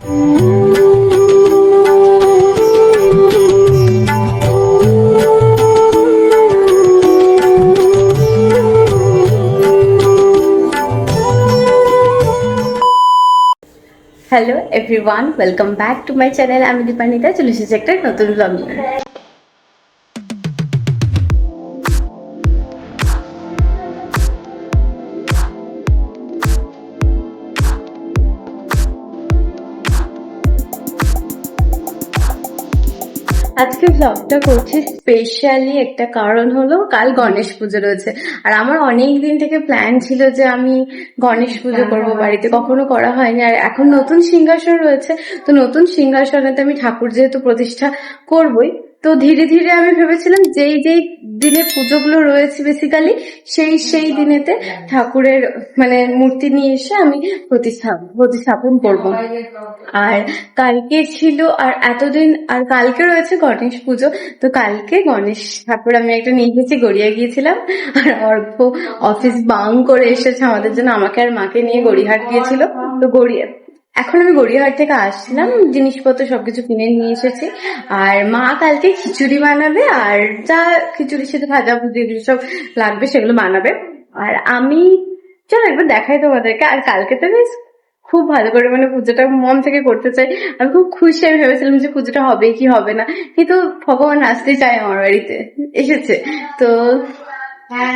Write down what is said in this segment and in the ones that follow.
Hello everyone, welcome back to my channel. আমি দীপানিতা, চলে এসেছি একটা নতুন ব্লগ নিয়ে। আজকে ব্লগটা করছি স্পেশালি একটা কারণ হলো, কাল গণেশ পুজো রয়েছে। আর আমার অনেক দিন থেকে প্ল্যান ছিল যে আমি গণেশ পুজো করবো, বাড়িতে কখনো করা হয়নি। আর এখন নতুন সিংহাসন রয়েছে, তো নতুন সিংহাসনেতে আমি ঠাকুর যেহেতু প্রতিষ্ঠা করবই, তো ধীরে ধীরে আমি ভেবেছিলাম যেই যেই দিনে পুজোগুলো রয়েছে বেসিক্যালি সেই দিনেতে ঠাকুরের মানে মূর্তি নিয়ে এসে আমি প্রতিস্থাপন করব। আর কালকে ছিল আর এতদিন, আর কালকে রয়েছে গণেশ পুজো। তো কালকে গণেশ ঠাকুর আমি একটা নিয়ে গেছি, গড়িয়া গিয়েছিলাম। আর অর্ঘ অফিস বাং করে এসেছে আমাদের জন্য, আমাকে আর মাকে নিয়ে গড়িয়াহাট গিয়েছিল। তো এখন আমি গড়িয়াহাট থেকে আসছিলাম, জিনিসপত্র সবকিছু কিনে নিয়ে এসেছি। আর মা কালকে খিচুড়ি বানাবে, আর যা খিচুড়ির সাথে ভাজা ভুজি সব লাগবে সেগুলো বানাবে। আর আমি চলো একবার দেখাই তোমাদেরকে। আর কালকে তো বেশ খুব ভালো করে মানে পুজোটা মন থেকে করতে চাই। আমি খুব খুশি, আমি ভেবেছিলাম যে পুজোটা হবে কি হবে না, কিন্তু ভগবান আসতে চায়, আমার বাড়িতে এসেছে। তো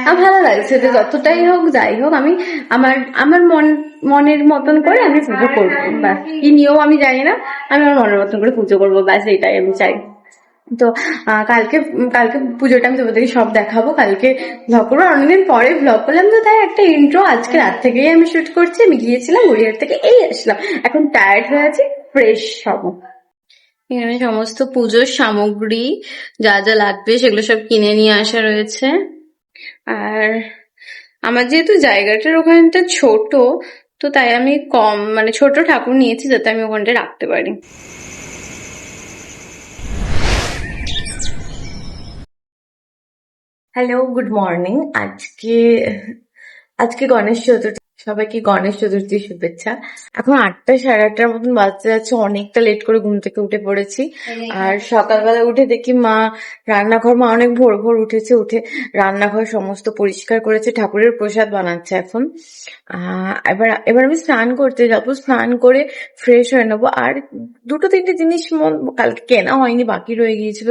আমার ভালো লাগছে যে যতটাই হোক যাই হোক আমি আমার আমার মনের মতন করে আমি পুজো করবো, ব্যাস। কি নিয়ম আমি জানি না, আমি আমার মনের মতন করে পুজো করবো, ব্যাস এটাই আমি চাই। তো কালকে কালকে পুজোটা আমি তোমাদেরকে সব দেখাবো, কালকে ব্লগ করবো। অনেকদিন পরে ব্লগ করলাম, তো তাই একটা ইন্ট্রো আজকে রাত থেকেই আমি শুট করছি। আমি গিয়েছিলাম গড়িয়াহাট থেকে, এই আসলাম, এখন টায়ার্ড হয়ে আছি, ফ্রেশ হবো। এখানে সমস্ত পুজোর সামগ্রী যা যা লাগবে সেগুলো সব কিনে নিয়ে আসা রয়েছে। আর আমার যেহেতু জায়গাটার ওখানটা ছোট, তো তাই আমি কম মানে ছোট ঠাকুর নিয়েছি যাতে আমি ওখানটা রাখতে পারি। Hello, good morning. আজকে গণেশ চতুর্থী, সবাইকে গণেশ চতুর্থীর শুভেচ্ছা। এখন 8টা সাড়ে 8টার মতন বাজতে যাচ্ছে, অনেকটা লেট করে ঘুম থেকে উঠে পড়েছি। আর সকালবেলা উঠে দেখি মা মা অনেক ভোর ভোর উঠেছে, উঠে রান্নাঘর সমস্ত পরিষ্কার করেছে, ঠাকুরের প্রসাদ বানাচ্ছে এখন। এবার আমি স্নান করতে যাবো, স্নান করে ফ্রেশ হয়ে নেবো। আর দুটো তিনটে জিনিস কালকে কেনা হয়নি, বাকি রয়ে গিয়েছিল।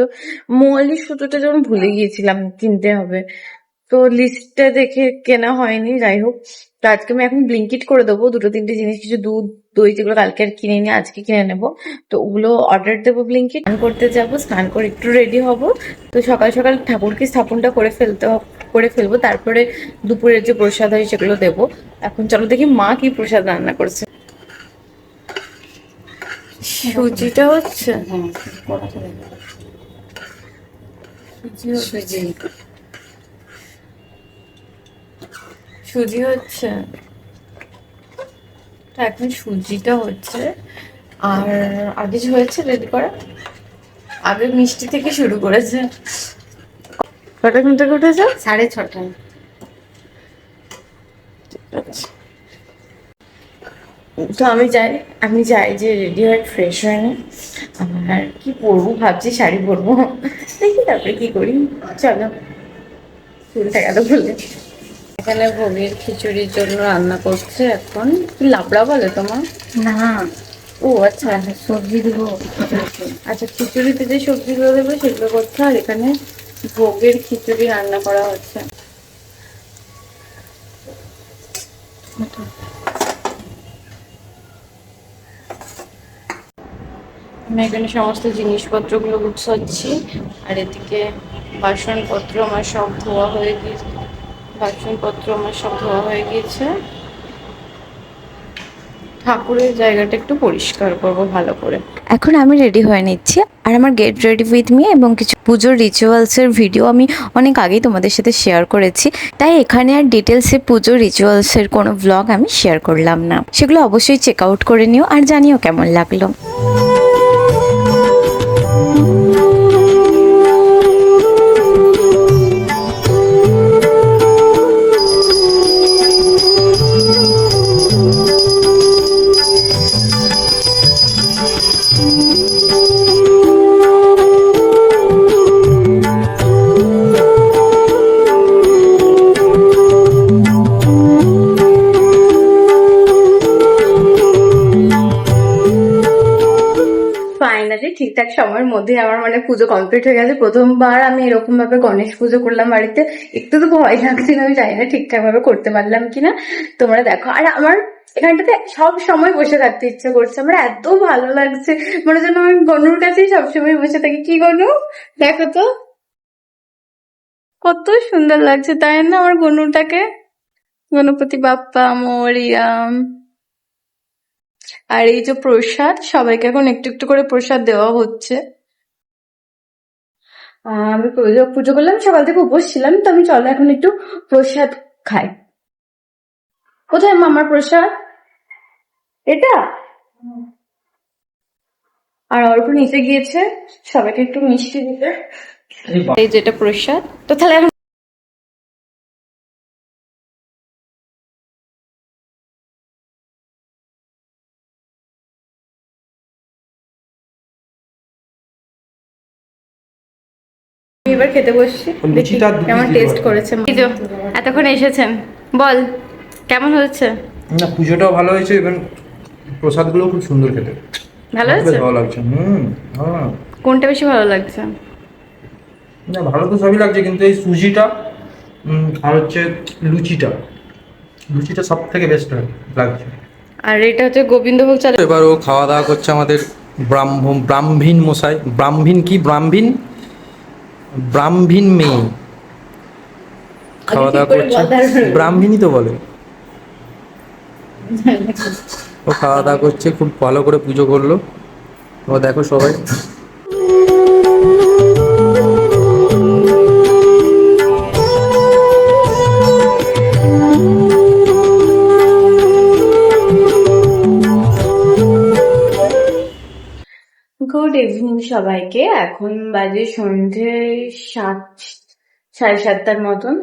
মৌয়ালির সুতোটা যেমন ভুলে গিয়েছিলাম, কিনতে হবে, তো লিস্টটা দেখে কেনা হয়নি। যাই হোক, তো আজকে আমি এখন ব্লিঙ্কিট করে দেবো দুটো তিনটে জিনিস, কিছু দুধ দই যেগুলো কালকে আর কিনে নিয়ে আজকে কিনে নেবো, তো ওগুলো অর্ডার দেবো ব্লিঙ্কিট। স্নান করতে যাবো, স্নান করে একটু রেডি হব, তো সকাল সকাল ঠাকুরকে স্থাপনটা করে ফেলবো, তারপরে দুপুরের যে প্রসাদ হয় সেগুলো দেবো। এখন চলো দেখি মা কি প্রসাদ রান্না করছে। সুজিটা হচ্ছে, সুজি হচ্ছে, এখন সুজিটা হচ্ছে। আর আগে যে হয়েছে রেডি করা, আগে মিষ্টি থেকে শুরু করেছে। কটা ঘুম থেকে উঠেছে? 6:30। তো আমি যাই যে রেডি হয়ে ফ্রেশ হয়ে নি। আর কি পরবো ভাবছি, শাড়ি পরবো, দেখি তারপরে কি করি। চলো, চুলটা গেল বলে। এখানে ভোগের খিচুড়ির জন্য রান্না করছে এখন। কি লাবড়া বলে তোমার? না, ও আচ্ছা, সবজি দেবো। আচ্ছা, খিচুড়িতে যে সবজিগুলো দেবে সেগুলো করছে। আর এখানে ভোগের খিচুড়ি রান্না করা হচ্ছে। আমি এখানে সমস্ত জিনিসপত্রগুলো গুছাচ্ছি। আর এদিকে বাসনপত্র আমার সব ধোয়া হয়ে গিয়েছে। ঠাকুরের জায়গাটা একটু পরিষ্কার করব ভালো করে। এখন আমি রেডি হয়ে নিচ্ছি, আর আমার গেট রেডি উইথ মি এবং কিছু পুজোর রিচুয়ালসের ভিডিও আমি অনেক আগেই তোমাদের সাথে শেয়ার করেছি, তাই এখানে আর ডিটেলসে পুজোর রিচুয়ালসের কোনো ব্লগ আমি শেয়ার করলাম না। সেগুলো অবশ্যই চেক আউট করে নিও আর জানিও কেমন লাগলো। ফাইনালি ঠিকঠাক সময়ের মধ্যে আমার মানে পুজো কমপ্লিট হয়ে গেছে। প্রথমবার আমি এরকম ভাবে গণেশ পুজো করলাম বাড়িতে। একটু তো ভয় লাগছিল, আমি জানি না ঠিকঠাক ভাবে করতে পারলাম কিনা। তোমরা দেখো, আর আমার এখানটাতে সব সময় বসে থাকতে ইচ্ছা করছে, আমার এত ভালো লাগছে, মনে যেন আমি গনুর কাছেই সবসময় বসে থাকি। কি গনু, দেখো তো কত সুন্দর লাগছে, তাই না আমার গনুটাকে? গণপতি বাপ্পা মোরিয়াম। আর এই যে প্রসাদ, সবাইকে এখন একটু একটু করে প্রসাদ দেওয়া হচ্ছে। আমি পুজো পুজো করলাম, সকাল থেকে উপোস ছিলাম, তো আমি চলো এখন একটু প্রসাদ খাই। কোথায় মা আমার প্রসাদ? এটা? আর অল্প নিচে গিয়েছে সবাইকে একটু মিষ্টি দিতে। এই যেটা প্রসাদ, তো তাহলে এখন এবার খেতে বসছি, দেখি কেমন টেস্ট করেছে। এই যে এতক্ষণ এসেছেন, বল কেমন হয়েছে? না, পুজোটাও ভালো হয়েছে, ইভেন প্রসাদগুলো খুব সুন্দর খেতে। ভালো বেশ হয়েছে? ভালো লাগছে। হ্যাঁ। কোনটা বেশি ভালো লাগছে? না, ভালো তো সবই লাগছে, কিন্তু এই সুজিটা আর হচ্ছে লুচিটা লুচিটা সব থেকে বেস্ট লাগছে। আর এটা হচ্ছে গোবিন্দভোগ চাল। এবার ও খাওয়া দাওয়া করছে আমাদের ব্রাহ্মণ মশাই। ব্রাহ্মীণ মেয়ে খাওয়া দাওয়া করছে। ব্রাহ্মীণই তো বলে। ও খাওয়া দাওয়া করছে, খুব ভালো করে পুজো করলো। ও দেখো সবাই। গুড ইভিনিং সবাইকে। এখন বাজে সন্ধে 7, 7:30 মতন।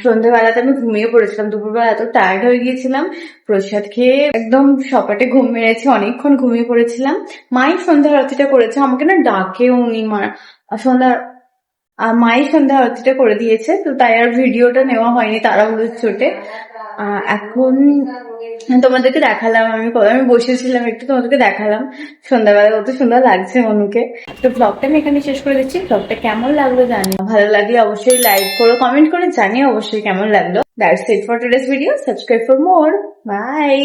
সন্ধ্যেবেলাতে আমি ঘুমিয়ে পড়েছিলাম, দুপুরবেলা এত টায়ার্ড হয়ে গিয়েছিলাম, প্রসাদ খেয়ে একদম সপাটে ঘুম মেরেছি, অনেকক্ষণ ঘুমিয়ে পড়েছিলাম। মাই সন্ধ্যা আরতিটা করেছে, আমাকে না ডাকেও উনি সন্ধ্যা মাই সন্ধ্যা আরতিটা করে দিয়েছে, তো তাই আর ভিডিওটা নেওয়া হয়নি তাড়াহুড়োর চোটে। এখন তোমাদেরকে দেখালাম, আমি বসেছিলাম একটু, তোমাদেরকে দেখালাম সন্ধ্যাবেলা কত সুন্দর লাগছে মনুকে। তো ব্লগটা আমি এখানে শেষ করে দিচ্ছি। ব্লগটা কেমন লাগলো জানিও, ভালো লাগলে অবশ্যই লাইক করো, কমেন্ট করে জানিও অবশ্যই কেমন লাগলো। That's it for today's video. Subscribe for more. By.